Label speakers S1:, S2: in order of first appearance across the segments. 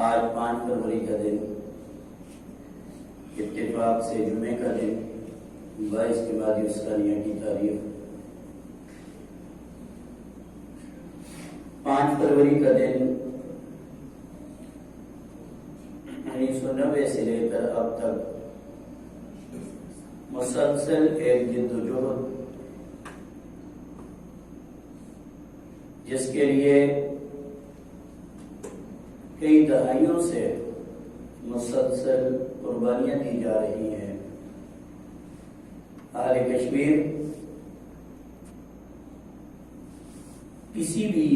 S1: آج 5 فروری کا دن اتفاق سے جمعے کا دن 22 جمادی الثانیہ کی تاریخ 5 فروری کا دن 1990 سے لے کر اب تک مسلسل ایک جد و جہد جس کے لیے کئی دہائیوں سے مسلسل قربانیاں دی جا رہی ہیں. اہل کشمیر کسی بھی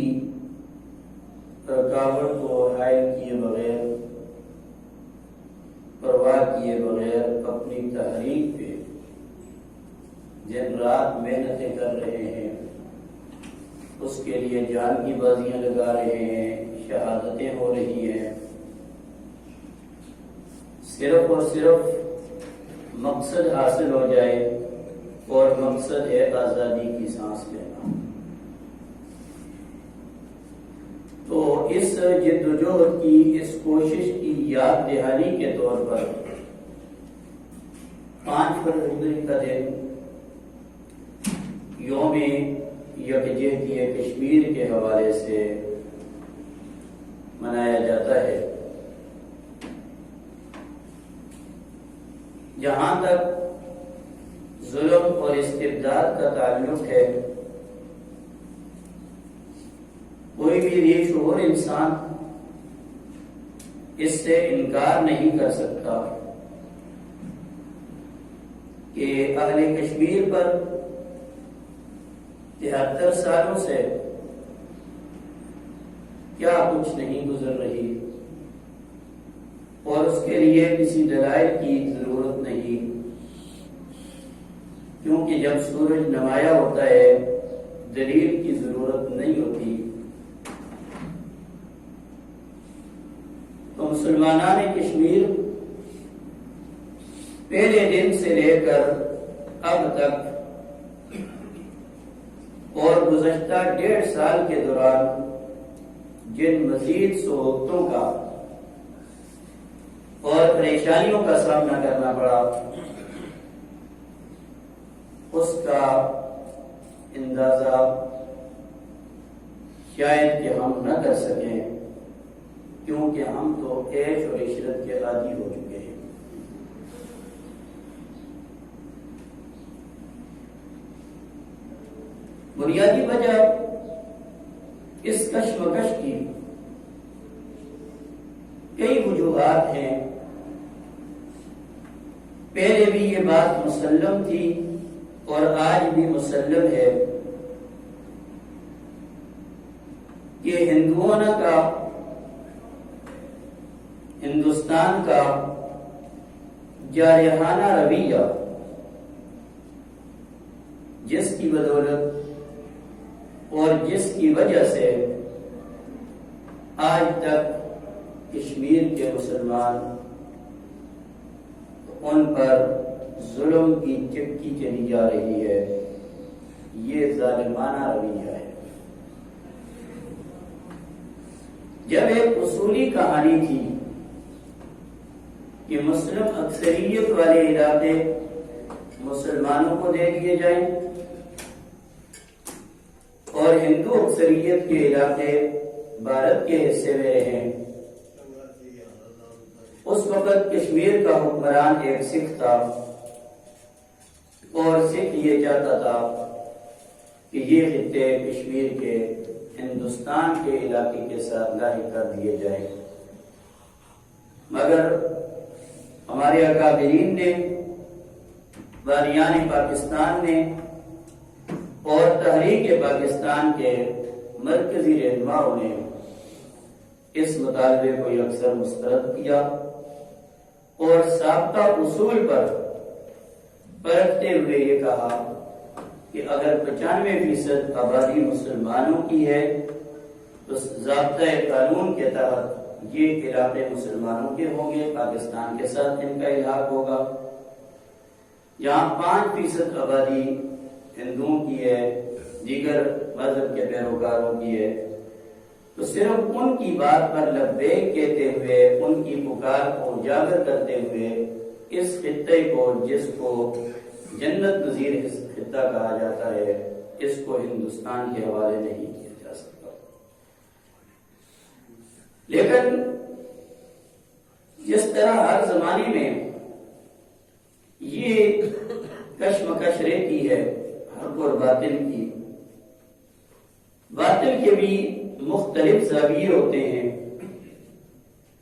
S1: رکاوٹ کو حائل کیے بغیر پرواہ کیے بغیر اپنی تحریک پہ دن رات محنتیں کر رہے ہیں. اس کے لیے جان کی بازیاں لگا رہے ہیں، شہادتیں ہو رہی ہیں. صرف اور صرف مقصد حاصل ہو جائے اور مقصد ہے آزادی کی سانس لینا. تو اس جد و جہد کی، اس کوشش کی یاد دہانی کے طور پر 5 فروری کا دن یوم یکجہتی کشمیر کے حوالے سے منایا جاتا ہے. جہاں تک ظلم اور استبداد کا تعلق ہے، کوئی بھی ری شعور انسان اس سے انکار نہیں کر سکتا کہ اہل کشمیر پر 73 سالوں سے کیا کچھ نہیں گزر رہی، اور اس کے لیے کسی دلائل کی ضرورت نہیں، کیونکہ جب سورج نمایاں ہوتا ہے دلیل کی ضرورت نہیں ہوتی. تو مسلمانان کشمیر پہلے دن سے لے کر اب تک اور گزشتہ 1.5 سال کے دوران جن مزید سہولتوں کا اور پریشانیوں کا سامنا کرنا پڑا، اس کا اندازہ شاید کہ ہم نہ کر سکیں، کیونکہ ہم تو عیش اور عشرت کے عادی ہو چکے ہیں. بنیادی وجہ اس کشمکش کی کئی وجوہات ہیں. پہلے بھی یہ بات مسلم تھی اور آج بھی مسلم ہے کہ ہندوؤں کا، ہندوستان کا جارحانہ رویہ، جس کی بدولت اور جس کی وجہ سے آج تک کشمیر کے مسلمان ان پر ظلم کی چکی چلی جا رہی ہے، یہ ظالمانہ رویہ ہے. جب ایک اصولی کہانی تھی کہ مسلم اکثریت والے علاقے مسلمانوں کو دے دیے جائیں اور ہندو اکثریت کے علاقے بھارت کے حصے میں رہیں. اس وقت کشمیر کا حکمران ایک سکھ تھا اور سکھ یہ چاہتا تھا کہ یہ خطے کشمیر کے ہندوستان کے علاقے کے ساتھ لاحق کر دیے جائیں. مگر ہمارے اکابرین نے، بانیان پاکستان نے اور تحریک پاکستان کے مرکزی رہنماؤں نے اس مطالبے کو یکسر مسترد کیا اور سابقہ اصول پر پرکھتے ہوئے یہ کہا کہ اگر 95% آبادی مسلمانوں کی ہے تو ضابطۂ قانون کے تحت یہ علاقے مسلمانوں کے ہوں گے، پاکستان کے ساتھ ان کا الحاق ہوگا. جہاں 5% آبادی ہندوؤں کی ہے، دیگر مذہب کے پیروکاروں کی ہے، تو صرف ان کی بات پر لبیک کہتے ہوئے، ان کی پکار کو اجاگر کرتے ہوئے اس خطے کو، جس کو جنت نظیر خطہ کہا جاتا ہے، اس کو ہندوستان کے حوالے نہیں کیا جا سکتا۔ لیکن جس طرح ہر زمانے میں یہ کشمکش رہتی ہے حق اور باطل کی، باطل کے بھی مختلف زاویے ہوتے ہیں،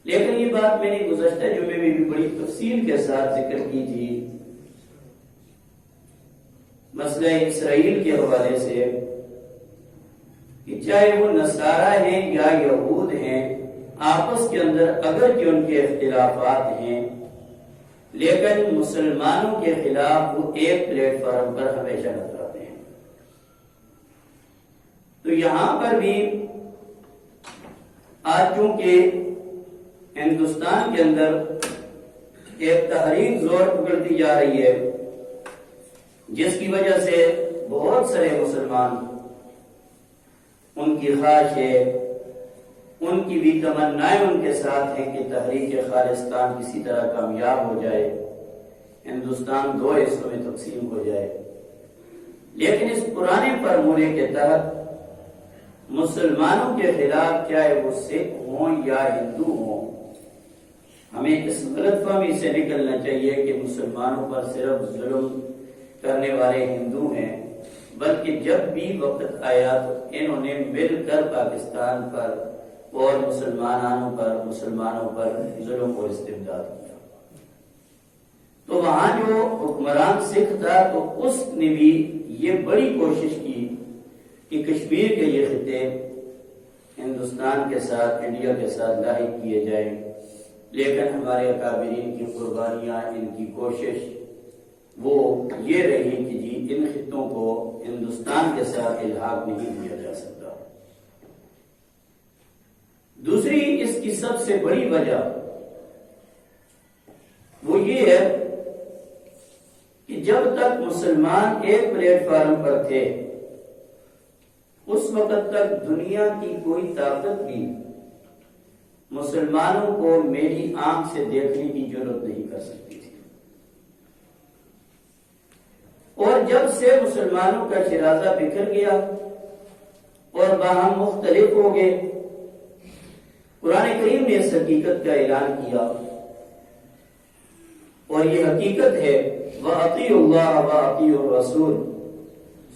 S1: لیکن یہ بات میں نے گزشتہ جمعے میں بھی بڑی تفصیل کے ساتھ ذکر کی تھی مسئلہ اسرائیل کے حوالے سے، کہ چاہے وہ نصارہ ہیں یا یہود ہیں، آپس کے اندر اگرچہ ان کے اختلافات ہیں، لیکن مسلمانوں کے خلاف وہ ایک پلیٹ فارم پر ہمیشہ نظر آتے ہیں۔ تو یہاں پر بھی آج چونکہ ہندوستان کے اندر ایک تحریک زور پکڑتی جا رہی ہے، جس کی وجہ سے بہت سارے مسلمان، ان کی خواہش ہے، ان کی بھی تمنائیں ان کے ساتھ ہیں کہ تحریک خالصتان کسی طرح کامیاب ہو جائے، ہندوستان دو حصوں میں تقسیم ہو جائے، لیکن اس پرانے فرمولے کے تحت مسلمانوں کے خلاف چاہے وہ سکھ ہوں یا ہندو ہوں، ہمیں اس غلط فہمی سے نکلنا چاہیے کہ مسلمانوں پر صرف ظلم کرنے والے ہندو ہیں، بلکہ جب بھی وقت آیا تو انہوں نے مل کر پاکستان پر اور مسلمانوں پر ظلم اور استبداد کیا۔ تو وہاں جو حکمران سکھ تھا تو اس نے بھی یہ بڑی کوشش کی کہ کشمیر کے یہ خطے ہندوستان کے ساتھ، انڈیا کے ساتھ لاحق کیے جائیں، لیکن ہمارے اکابرین کی قربانیاں، ان کی کوشش وہ یہ رہی کہ جی ان خطوں کو ہندوستان کے ساتھ الحاق نہیں دیا جا سکتا۔ دوسری اس کی سب سے بڑی وجہ وہ یہ ہے کہ جب تک مسلمان ایک پلیٹ فارم پر تھے، اس وقت تک دنیا کی کوئی طاقت بھی مسلمانوں کو میری آنکھ سے دیکھنے کی جرات نہیں کر سکتی تھی، اور جب سے مسلمانوں کا شرازہ بکھر گیا اور باہم مختلف ہو گئے، قرآن کریم نے اس حقیقت کا اعلان کیا، اور یہ حقیقت ہے وَأَطِيعُوا اللَّهَ وَأَطِيعُوا الرَّسُولَ،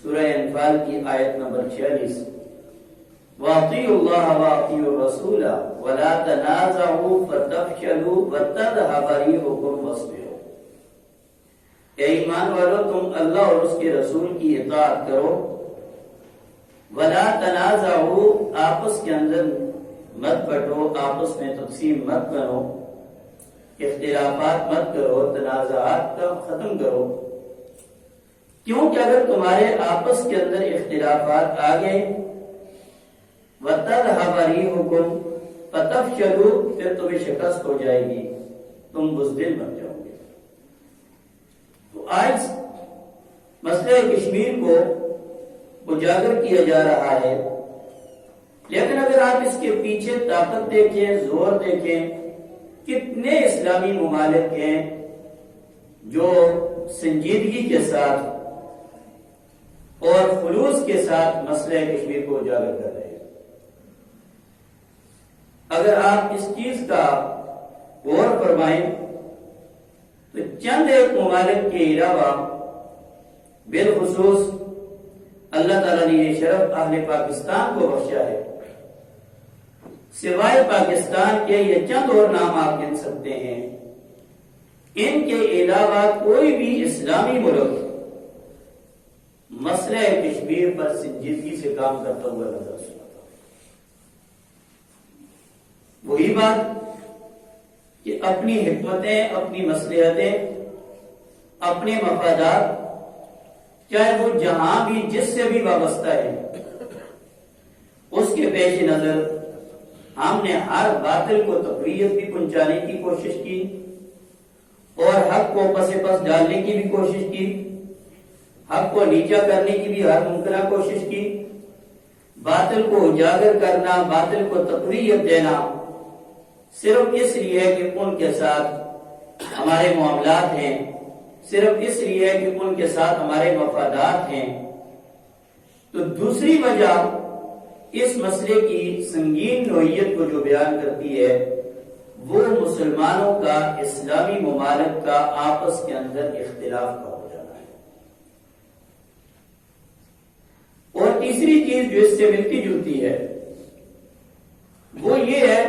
S1: سورہ انفال کی آیت نمبر 46، وَأَطِيعُوا اللَّهَ وَأَطِيعُوا الرَّسُولَ وَلَا تَنَازَعُوا فَتَفْشَلُوا وَتَذْهَبَ رِيحُكُمْ وَاصْبِرُوا، اے ایمان والو تم اللہ اور اس کے رسول کی اطاعت کرو، وَلَا تَنَازَعُوا آپس کے اندر مت بٹو، آپس میں تقسیم مت کرو، اختلافات مت کرو، تنازعات کا ختم کرو، کیونکہ اگر تمہارے آپس کے اندر اختلافات آ گئے، وَتَذْهَبَ رِيحُكُمْ فَتَفْشَلُوا، پھر تمہیں شکست ہو جائے گی، تم بزدل بن جاؤ گے۔ تو آج مسئلہ کشمیر کو اجاگر کیا جا رہا ہے، لیکن اگر آپ اس کے پیچھے طاقت دیکھیں، زور دیکھیں، کتنے اسلامی ممالک ہیں جو سنجیدگی کے ساتھ اور خلوص کے ساتھ مسئلہ کشمیر کو اجاگر کر رہے ہیں۔ اگر آپ اس چیز کا غور فرمائیں تو چند ایک ممالک کے علاوہ بالخصوص اللہ تعالیٰ نے یہ شرف اہل پاکستان کو بخشا ہے، سوائے پاکستان کے یہ چند اور نام آپ گن سکتے ہیں، ان کے علاوہ کوئی بھی اسلامی ملک مسئلہ کشمیر پر سنجیدگی سے کام کرتا ہوا نظر آتا۔ وہی بات کہ اپنی حکمتیں، اپنی مصلحتیں، اپنے مفادات، چاہے وہ جہاں بھی جس سے بھی وابستہ ہے، اس کے پیش نظر ہم نے ہر باطل کو تقویت بھی پہنچانے کی کوشش کی اور حق کو پس پس ڈالنے کی بھی کوشش کی، حق کو نیچا کرنے کی بھی ہر ممکنہ کوشش کی، باطل کو اجاگر کرنا، باطل کو تقویت دینا، صرف اس لیے کہ ان کے ساتھ ہمارے معاملات ہیں، صرف اس لیے کہ ان کے ساتھ ہمارے مفادات ہیں۔ تو دوسری وجہ اس مسئلے کی سنگین نوعیت کو جو بیان کرتی ہے وہ مسلمانوں کا اسلامی ممالک کا آپس کے اندر اختلاف کا ہو جانا ہے۔ اور تیسری چیز جو اس سے ملتی جلتی ہے وہ یہ ہے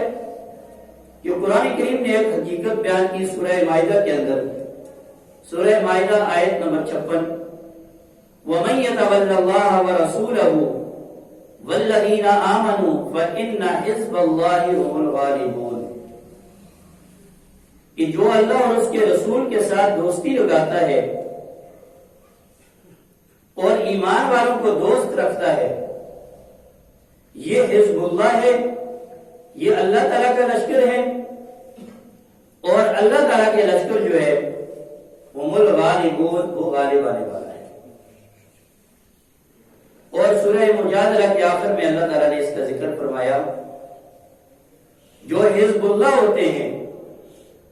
S1: کہ قرآن کریم نے ایک حقیقت بیان کی سورہ مائدہ کے اندر، سورہ مائدہ آیت نمبر 56، وَمَن يَتَوَلَّ اللَّهَ وَرَسُولَهُ وَالَّذِينَ آمَنُوا فَإِنَّ حِزْبَ اللَّهِ هُمُ الْغَالِبُونَ، کہ جو اللہ اور اس کے رسول کے ساتھ دوستی لگاتا ہے اور ایمان والوں کو دوست رکھتا ہے، یہ حزب اللہ ہے، یہ اللہ تعالیٰ کا لشکر ہے، اور اللہ تعالیٰ کے لشکر جو ہے ہم الغالبون، وہ غالب آنے والا ہے۔ اور سورہ مجادلہ کے آخر میں اللہ تعالیٰ نے اس کا ذکر فرمایا، جو حزب اللہ ہوتے ہیں،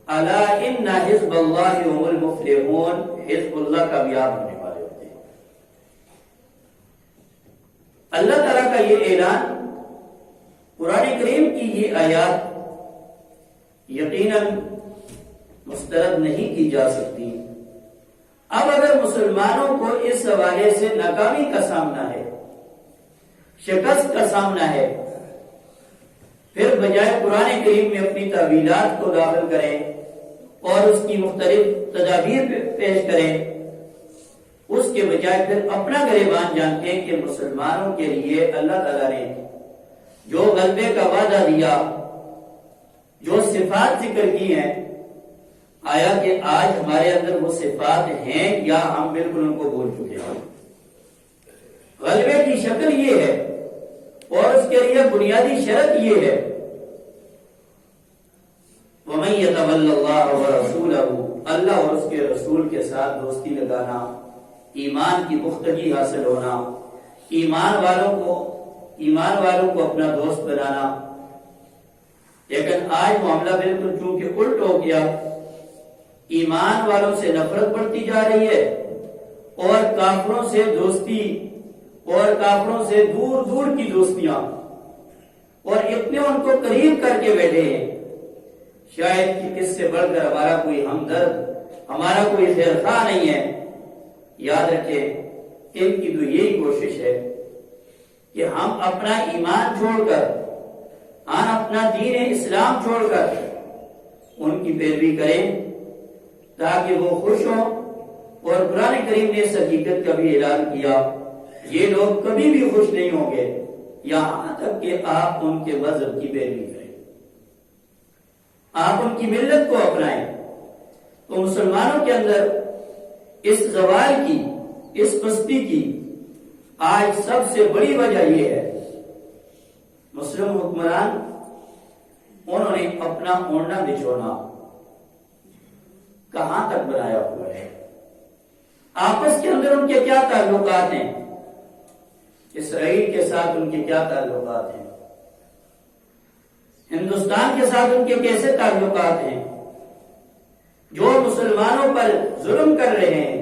S1: الا ان حزب اللہ هم المفلحون، حزب اللہ کامیاب ہونے والے ہوتے ہیں۔ اللہ تعالیٰ کا یہ اعلان قرآن کریم کی یہ آیات یقیناً مسترد نہیں کی جا سکتی۔ اب اگر مسلمانوں کو اس حوالے سے ناکامی کا سامنا ہے، شکست کا سامنا ہے، پھر بجائے قرآن کریم میں اپنی تعویلات کو داخل کریں اور اس کی مختلف تدابیر پیش کریں، اس کے بجائے پھر اپنا گریبان جانتے ہیں کہ مسلمانوں کے لیے اللہ تعالیٰ نے جو غلبے کا وعدہ دیا، جو صفات ذکر کی ہیں، آیا کہ آج ہمارے اندر وہ صفات ہیں یا ہم بالکل ان کو بھول چکے ہیں۔ غلبے کی شکل یہ ہے اور اس کے لیے بنیادی شرط یہ ہے، وَمَن يَتَوَلَّ اللَّهَ وَرَسُولَهُ، اللہ اور اس کے رسول کے ساتھ دوستی لگانا، ایمان کی پختگی حاصل ہونا، ایمان والوں کو اپنا دوست بنانا۔ لیکن آج معاملہ بالکل چونکہ الٹ ہو گیا، ایمان والوں سے نفرت بڑھتی جا رہی ہے اور کافروں سے دوستی اور کافروں سے دور دور کی دوستیاں، اور اتنے ان کو قریب کر کے بیٹھے ہیں شاید کہ اس سے بڑھ کر ہمارا کوئی ہمدرد، ہمارا کوئی خیر خواہ نہیں ہے۔ یاد رکھیں ان کی تو یہی کوشش ہے کہ ہم اپنا ایمان چھوڑ کر، ہم اپنا دین اسلام چھوڑ کر ان کی پیروی کریں تاکہ وہ خوش ہوں۔ اور قرآن کریم نے اس حقیقت کا بھی اعلان کیا، یہ لوگ کبھی بھی خوش نہیں ہوں گے یہاں تک کہ آپ ان کے مذہب کی پیروی کریں، آپ ان کی ملت کو اپنائیں۔ تو مسلمانوں کے اندر اس زوال کی، اس پستی کی آج سب سے بڑی وجہ یہ ہے، مسلم حکمران انہوں نے اپنا اوڑھنا بچھونا کہاں تک بنایا ہوا ہے۔ آپس کے اندر ان کے کیا تعلقات ہیں، اسرائیل کے ساتھ ان کے کیا تعلقات ہیں، ہندوستان کے ساتھ ان کے کیسے تعلقات ہیں، جو مسلمانوں پر ظلم کر رہے ہیں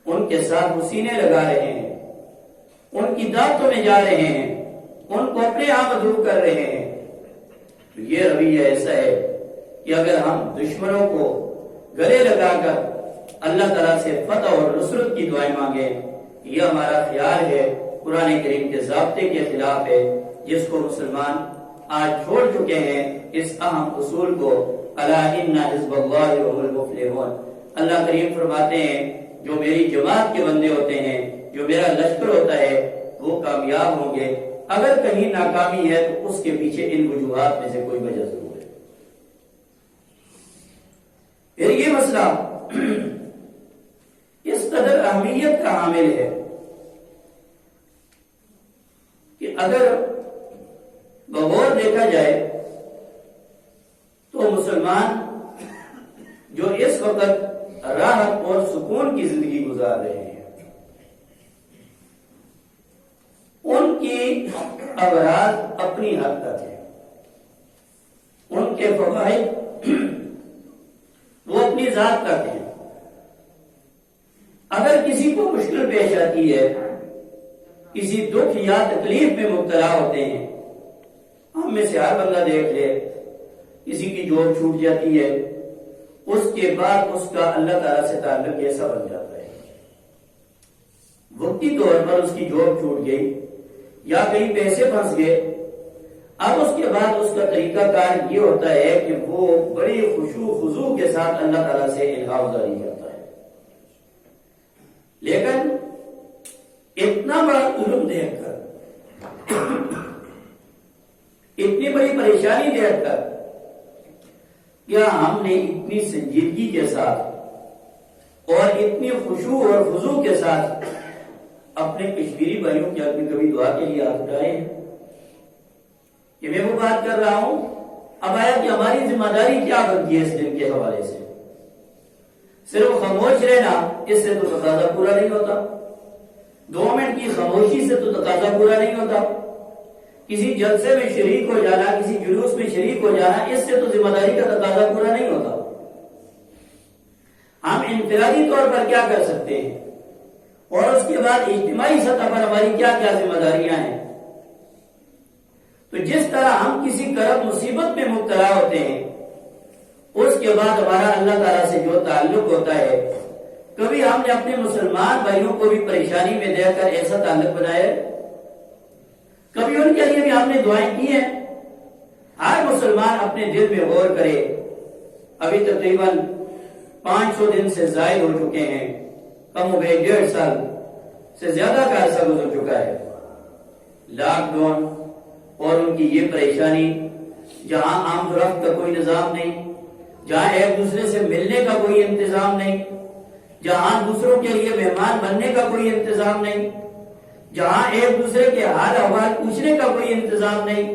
S1: ان کے ساتھ وہ سینے لگا رہے ہیں، ان کی دعوتوں میں جا رہے ہیں، ان کو اپنے ہاں مدعو کر رہے ہیں۔ تو یہ رویہ ایسا ہے کہ اگر ہم دشمنوں کو گلے لگا کر اللہ تعالیٰ سے فتح اور نصرت کی دعائیں مانگیں، یہ ہمارا خیال ہے قرآن کریم کے ضابطے کے خلاف ہے، جس کو مسلمان آج چھوڑ چکے ہیں، اس اہم اصول کو، الا ان حزب اللہ هم المفلحون۔ اللہ کریم فرماتے ہیں جو میری جماعت کے بندے ہوتے ہیں، جو میرا لشکر ہوتا ہے، وہ کامیاب ہوں گے۔ اگر کہیں ناکامی ہے تو اس کے پیچھے ان وجوہات میں سے کوئی وجہ ضرور ہے۔ پھر یہ مسئلہ اس قدر اہمیت کا حامل ہے کہ اگر بغور دیکھا جائے تو مسلمان جو اس وقت راحت اور سکون کی زندگی گزار رہے ہیں، ان کی کے فوائد وہ اپنی ذات تک ہیں. اگر کسی کو مشکل پیش آتی ہے، کسی دکھ یا تکلیف میں مبتلا ہوتے ہیں، ہم میں سے ہر بندہ دیکھ لے کسی کی جوڑ چھوٹ جاتی ہے، اس کے بعد اس کا اللہ تعالیٰ سے تعلق کیسا بن جاتا ہے. وقتی طور پر اس کی جوڑ چھوٹ گئی یا کہیں پیسے پھنس گئے، اب اس کے بعد اس کا طریقہ کار یہ ہوتا ہے کہ وہ بڑی خشوع خضوع کے ساتھ اللہ تعالیٰ سے الہا گزاری کرتا ہے. لیکن اتنا بڑا ظلم دیکھ کر، اتنی بڑی پریشانی دیکھ کر، کیا ہم نے اتنی سنجیدگی کے ساتھ اور اتنی خشوع اور خضوع کے ساتھ اپنے کشمیری بھائیوں کی کبھی دعا کے لیے ہاتھ اٹھائے ہیں؟ کہ میں وہ بات کر رہا ہوں. اب آیا کہ ہماری ذمہ داری کیا بنتی ہے اس دن کے حوالے سے؟ صرف خاموش رہنا اس سے تو تقاضا پورا نہیں ہوتا. 2 منٹ کی خاموشی سے تو تقاضا پورا نہیں ہوتا. کسی جلسے میں شریک ہو جانا، کسی جلوس میں شریک ہو جانا، اس سے تو ذمہ داری کا تقاضا پورا نہیں ہوتا. ہم انفرادی طور پر کیا کر سکتے ہیں اور اس کے بعد اجتماعی سطح پر ہماری کیا کیا ذمہ داریاں ہیں؟ تو جس طرح ہم کسی کرب مصیبت میں مبتلا ہوتے ہیں، اس کے بعد ہمارا اللہ تعالیٰ سے جو تعلق ہوتا ہے، کبھی ہم نے اپنے مسلمان بھائیوں کو بھی پریشانی میں دیکھ کر ایسا تعلق بنایا ہے؟ کبھی ان کے لیے بھی ہم نے دعائیں کی ہیں؟ ہر مسلمان اپنے دل میں غور کرے. ابھی تقریباً 500 دن سے زائد ہو چکے ہیں، کم و بیش 1.5 سال سے زیادہ کا عرصہ گزر چکا ہے. لاک ڈاؤن اور ان کی یہ پریشانی، جہاں آمد و رفت کا کوئی نظام نہیں، جہاں ایک دوسرے سے ملنے کا کوئی انتظام نہیں، جہاں دوسروں کے لیے مہمان بننے کا کوئی انتظام نہیں، جہاں ایک دوسرے کے حال احوال پوچھنے کا کوئی انتظام نہیں،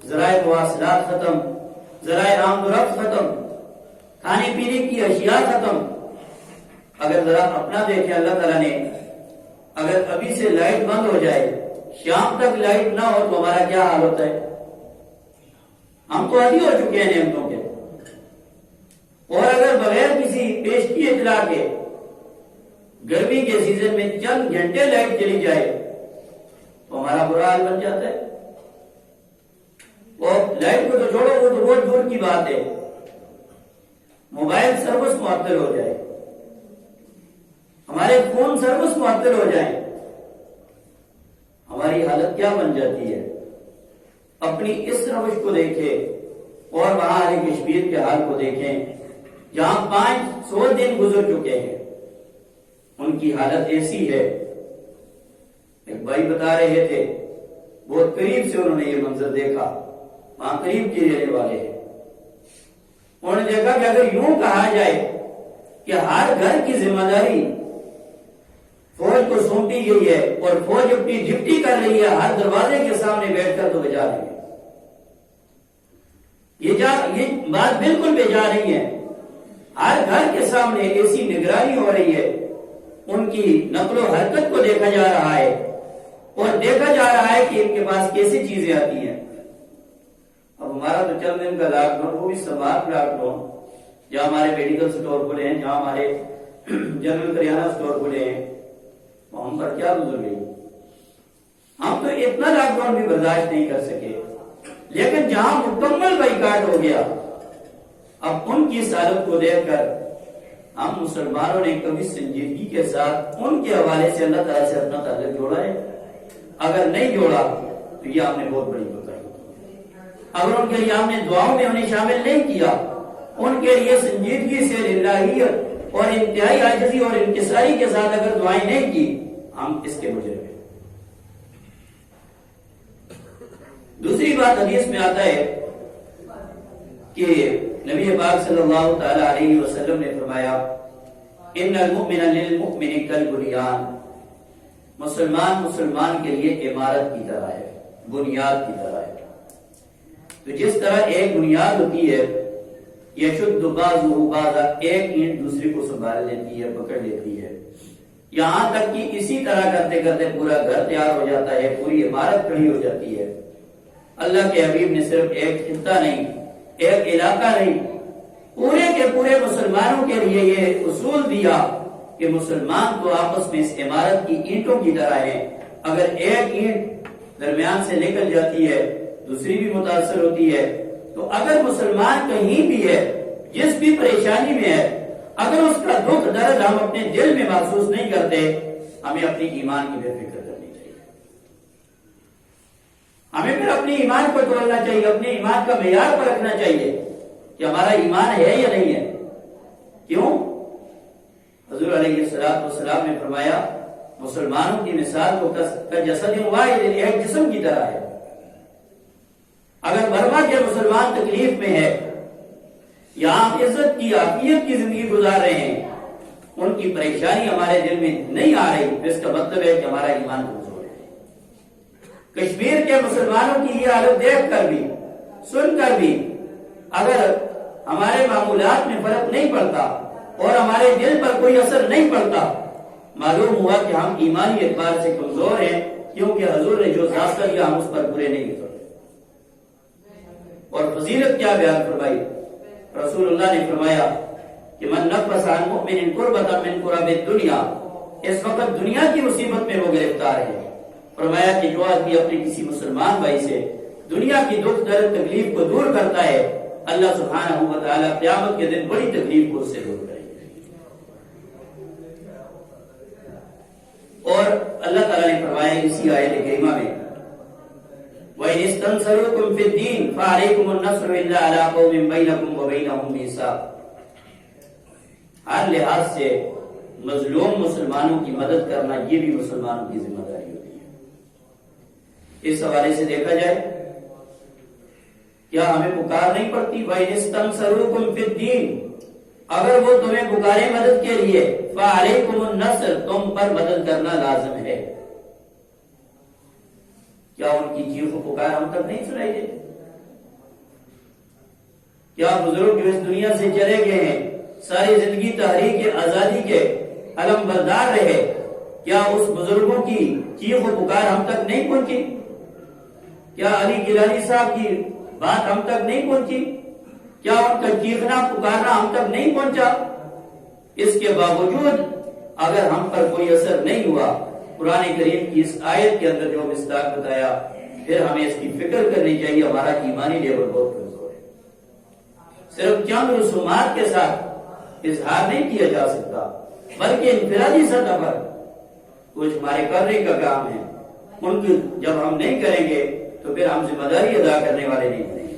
S1: ذرائع مواصلات ختم، ذرائع آمد و رفت ختم، کھانے پینے کی اشیاء ختم. اگر ذرا اپنا دیکھیں، اللہ تعالیٰ نے اگر ابھی سے لائٹ بند ہو جائے، شام تک لائٹ نہ ہو تو ہمارا کیا حال ہوتا ہے؟ ہم تو عادی ہو چکے ہیں نعمتوں کے. اور اگر بغیر کسی پیشگی اطلاع کے گرمی کے سیزن میں چند گھنٹے لائٹ چلی جائے تو ہمارا برا حال بن جاتا ہے. اور لائٹ کو تو چھوڑو، وہ تو بہت دور کی بات ہے. موبائل سروس معطل ہو جائے، ہمارے فون سروس معطل ہو جائیں، ہماری حالت کیا بن جاتی ہے؟ اپنی اس روش کو دیکھیں اور وہاں اہل کشمیر کے حال کو دیکھیں جہاں 500 دن گزر چکے ہیں. ان کی حالت ایسی ہے. ایک بھائی بتا رہے تھے، بہت قریب سے انہوں نے یہ منظر دیکھا، وہاں قریب کے رہنے والے ہیں. انہوں نے دیکھا کہ اگر یوں کہا جائے کہ ہر گھر کی ذمہ داری فوج کو سونپی گئی ہے اور فوج اپنی ڈیوٹی کر رہی ہے ہر دروازے کے سامنے بیٹھ کر، تو بجا رہی ہے. یہ بات بالکل بجا نہیں ہے. ہر گھر کے سامنے ایسی نگرانی ہو رہی ہے، ان کی نقل و حرکت کو دیکھا جا رہا ہے اور دیکھا جا رہا ہے کہ ان کے پاس کیسی چیزیں آتی ہیں. اب ہمارا تو چند دن کا لاک ڈاؤن، وہ بھی سماج لاک ڈاؤن، جہاں ہمارے میڈیکل سٹور کھلے ہیں، جہاں ہمارے جنرل کریانہ سٹور کھلے ہیں، ہم پر کیا گزر گئی. ہم تو اتنا لاک ڈاؤن بھی برداشت نہیں کر سکے. لیکن جہاں مکمل بائیکاٹ ہو گیا، اب ان کی حالت کو دیکھ کر ہم مسلمانوں نے کبھی سنجیدگی کے ساتھ ان کے حوالے سے اللہ تعالیٰ سے اپنا تعلق جوڑا ہے؟ اگر نہیں جوڑا تو یہ ہم نے بہت بڑی بتائی. اگر ان کے لیے ہم نے دعاؤں میں انہیں شامل نہیں کیا، ان کے لیے سنجیدگی سے للہیت اور انتہائی عاجزی اور انکساری کے ساتھ اگر دعائیں نہیں کی، ہم اس کے مجرم ہیں. دوسری بات حدیث میں آتا ہے کہ نبی پاک صلی اللہ تعالی علیہ وسلم نے فرمایا، ان المؤمن للمؤمن کالبنیان، مسلمان مسلمان کے لیے عمارت کی طرح ہے، بنیاد کی طرح ہے. تو جس طرح ایک بنیاد ہوتی ہے، یشد بعضہ بعضا، ایک اینٹ دوسری کو سنبھال لیتی ہے، پکڑ لیتی ہے، یہاں تک کہ اسی طرح کرتے کرتے پورا گھر تیار ہو جاتا ہے، پوری عمارت کھڑی ہو جاتی ہے. اللہ کے حبیب نے صرف ایک خطہ نہیں ایک علاقہ نہیں، پورے کے پورے مسلمانوں کے لیے یہ اصول دیا کہ مسلمان تو آپس میں اس عمارت کی اینٹوں کی طرح ہے، اگر ایک اینٹ درمیان سے نکل جاتی ہے دوسری بھی متاثر ہوتی ہے۔ تو اگر مسلمان کہیں بھی ہے، جس بھی پریشانی میں ہے، اگر اس کا دکھ درد ہم اپنے دل میں محسوس نہیں کرتے، ہمیں اپنی ایمان کی بے فکر کرنی چاہیے۔ ہمیں پھر اپنے ایمان کو تولنا چاہیے، اپنے ایمان کا معیار پر رکھنا چاہیے کہ ہمارا ایمان ہے یا نہیں ہے۔ کیوں؟ حضور علیہ السلام نے فرمایا مسلمانوں کی مثال تو جسد واحد، ایک جسم کی طرح ہے۔ اگر برما کے مسلمان تکلیف میں ہے یا آپ عزت کی عافیت کی زندگی گزار رہے ہیں، ان کی پریشانی ہمارے دل میں نہیں آ رہی، اس کا مطلب ہے کہ ہمارا ایمان کمزور ہے۔ کشمیر کے مسلمانوں کی یہ حالت دیکھ کر بھی سن کر بھی اگر ہمارے معمولات میں فرق نہیں پڑتا اور ہمارے دل پر کوئی اثر نہیں پڑتا، معلوم ہوا کہ ہم ایمانی اعتبار سے کمزور ہیں، کیونکہ حضور نے جو ذائقہ دیا ہم اس پر پورے نہیں اترے۔ اور فضیلت کیا بیان فرمائی؟ رسول اللہ نے فرمایا کہ من نفس عن مؤمن قربۃ من قرب الدنیا، اس وقت دنیا کی مصیبت میں وہ گرفتار ہے، فرمایا کہ جو آدمی اپنے کسی مسلمان بھائی سے دنیا کی دکھ درد تکلیف کو دور کرتا ہے، اللہ سبحانہ و تعالی قیامت کے دن بڑی تکلیف کو اس سے دور کرے گا۔ اور اللہ تعالی نے فرمایا اسی آیت کریمہ میں وَإِنِ اسْتَنْصَرُوكُمْ فِي الدِّينِ فَعَلَيْكُمُ النَّصْرُ إِلَّا عَلَىٰ قَوْمٍ بَيْنَكُمْ وَبَيْنَهُم مِّيثَاقٌ۔ ہر لحاظ سے مظلوم مسلمانوں کی مدد کرنا یہ بھی مسلمانوں کی ذمہ داری ہوتی ہے۔ اس حوالے سے دیکھا جائے کیا ہمیں پکار نہیں پڑتی؟ وَإِنِ اسْتَنْصَرُوكُمْ فِي الدِّينِ، اگر وہ تمہیں پکارے مدد کے لیے، فَعَلَيْكُمُ النَّصْرُ، تم پر مدد کرنا لازم ہے۔ کیا ان کی چیخ و پکار ہم تک نہیں سنائی دیتی؟ کیا بزرگ جو اس دنیا سے چلے گئے ہیں، ساری زندگی تحریک آزادی کے علم بردار رہے، کیا اس بزرگوں کی چیخ و پکار ہم تک نہیں پہنچی؟ کیا علی گیلانی صاحب کی بات ہم تک نہیں پہنچی؟ کیا ان کا چیخنا پکارنا ہم تک نہیں پہنچا؟ اس کے باوجود اگر ہم پر کوئی اثر نہیں ہوا، قرآن کریم کی اس آیت کے اندر جو مصداق بتایا، پھر ہمیں اس کی فکر کرنی چاہیے، ہمارا ایمانی لیول بہت کمزور ہے۔ صرف چند رسومات کے ساتھ اظہار نہیں کیا جا سکتا، بلکہ انفرادی سطح پر کچھ ہمارے کرنے کا کام ہے، ان کی جب ہم نہیں کریں گے تو پھر ہم ذمہ داری ادا کرنے والے نہیں بنیں گے۔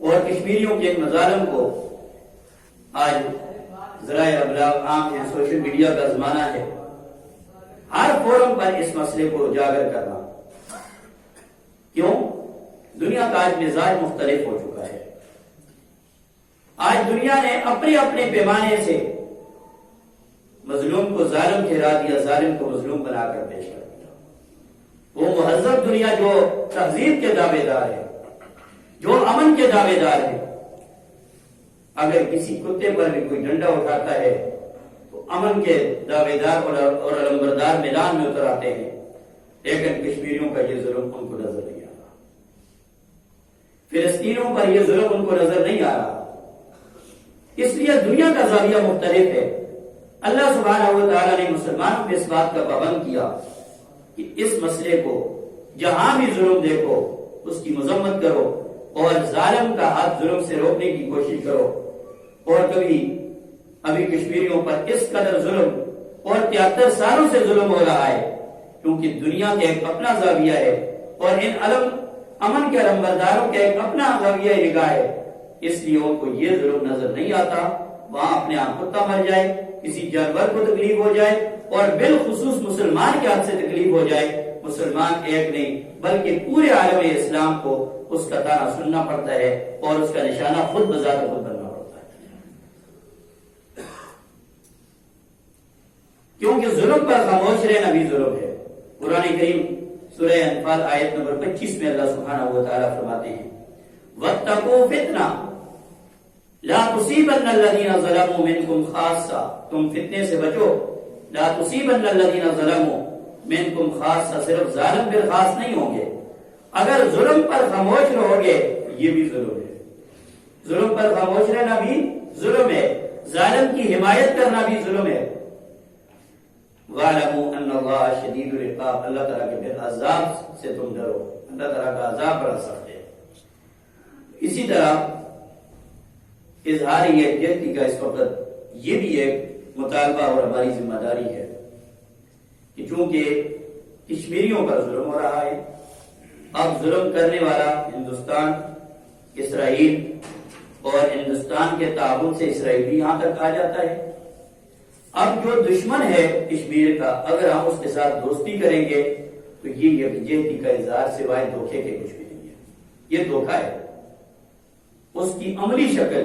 S1: اور کشمیریوں کے مظالم کو آج ذرائع ابلاغ عام ہیں، سوشل میڈیا کا زمانہ ہے، ہر فورم پر اس مسئلے کو اجاگر کرنا۔ کیوں؟ دنیا کا آج مزاج مختلف ہو چکا ہے۔ آج دنیا نے اپنے اپنے پیمانے سے مظلوم کو ظالم ٹھہرا دیا، ظالم کو مظلوم بنا کر پیش کر دیا۔ وہ مہذب دنیا جو تہذیب کے دعوے دار ہے، جو امن کے دعوے دار ہے، اگر کسی کتے پر بھی کوئی ڈنڈا اٹھاتا ہے تو امن کے دعوے دار اور علمبردار میدان میں اتر آتے ہیں، لیکن کشمیریوں کا یہ ظلم ان کو نظر نہیں آ رہا، فلسطینیوں پر یہ ظلم ان کو نظر نہیں آ رہا۔ اس لیے دنیا کا زاویہ مختلف ہے۔ اللہ سبحانہ و تعالیٰ نے مسلمانوں پہ اس بات کا پابند کیا کہ اس مسئلے کو جہاں بھی ظلم دیکھو اس کی مذمت کرو اور ظالم کا ہاتھ ظلم سے روکنے کی کوشش کرو۔ اور کبھی ابھی کشمیریوں پر اس قدر ظلم اور 73 سالوں سے ظلم ہو رہا ہے کیونکہ دنیا کا ایک اپنا زاویہ ہے اور ان امن کے علمبرداروں کا ایک اپنا زاویہ نگاہ ہے، اس لیے ان کو یہ ظلم نظر نہیں آتا۔ وہاں اپنے آپ کتا مر جائے، کسی جانور کو تکلیف ہو جائے اور بالخصوص مسلمان کے ہاتھ سے تکلیف ہو جائے، مسلمان ایک نہیں بلکہ پورے عالم اسلام کو اس کا تانا سننا پڑتا ہے اور اس کا نشانہ خود بذات خود بننا پڑتا ہے، کیونکہ ظلم پر خاموش رہنا بھی ظلم ہے۔ قرآن کریم سورہ انفال آیت نمبر 25 میں اللہ سبحانہ و تعالیٰ فرماتے ہیں وَاتَّقُوا فِتْنَةً لَا تُصِيبَنَّ الَّذِينَ ظَلَمُوا مِنْكُمْ خَاصَّةً، تم فتنے سے بچو، لَا تُصِيبَنَّ الَّذِينَ ظَلَمُوا مِنْكُمْ خَاصَّةً، صرف ظالم پر خاص نہیں ہوں گے، اگر ظلم پر خاموش رہو گے یہ بھی ظلم ہے۔ ظلم پر خاموش رہنا بھی ظلم ہے، ظالم کی حمایت کرنا بھی ظلم ہے۔ وَاعْلَمُوا أَنَّ اللَّهَ شَدِيدُ الْعِقَابِ، اللہ تعالیٰ کے پھر عذاب سے تم ڈرو، اللہ تعالیٰ کا عذاب بڑا سخت ہے۔ اسی طرح اظہار یکجہتی کا اس وقت یہ بھی ایک مطالبہ اور ہماری ذمہ داری ہے کہ چونکہ کشمیریوں پر ظلم ہو رہا ہے، اب ظلم کرنے والا ہندوستان، اسرائیل اور ہندوستان کے تعاون سے اسرائیل بھی یہاں تک آ جاتا ہے۔ اب جو دشمن ہے کشمیر کا، اگر ہم اس کے ساتھ دوستی کریں گے تو یہ یکجہتی کا اظہار سوائے دھوکے کے کچھ بھی نہیں ہے، یہ دھوکہ ہے۔ اس کی عملی شکل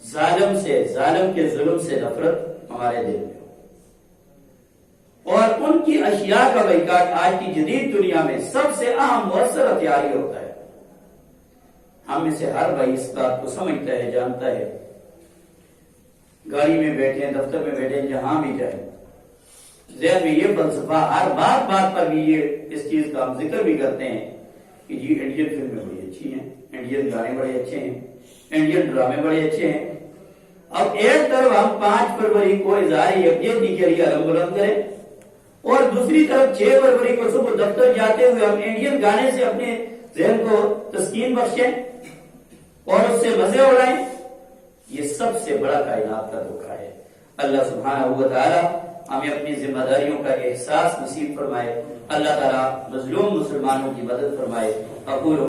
S1: ظالم سے، ظالم کے ظلم سے نفرت ہمارے دل میں ہو، اور ان کی اشیاء کا بائیکاٹ آج کی جدید دنیا میں سب سے اہم مؤثر ہتھیار ہی ہوتا ہے۔ ہم میں سے ہر بھائی اس بات کو سمجھتا ہے، جانتا ہے، گاڑی میں بیٹھے، دفتر میں بیٹھے، جہاں بھی جائیں، ذہن میں یہ فلسفہ ہر بات پر بھی یہ اس چیز کا ہم ذکر بھی کرتے ہیں کہ جی انڈین فلمیں بڑی اچھی ہیں، انڈین گانے بڑے اچھے ہیں، انڈین ڈرامے بڑے اچھے ہیں۔ اب ایک طرف ہم 5 فروری کو اظہار یکجہتی کے لیے علم بلند کریں، اور دوسری طرف 6 فروری کو صبح دفتر جاتے ہوئے ہم انڈین گانے سے اپنے ذہن کو تسکین بخشیں اور اس سے مزے اڑائیں۔ یہ سب سے بڑا کائنات کا دھوکہ ہے۔ اللہ سبحانہ و تعالی ہمیں اپنی ذمہ داریوں کا احساس نصیب فرمائے، اللہ تعالی مظلوم مسلمانوں کی مدد فرمائے۔ اقول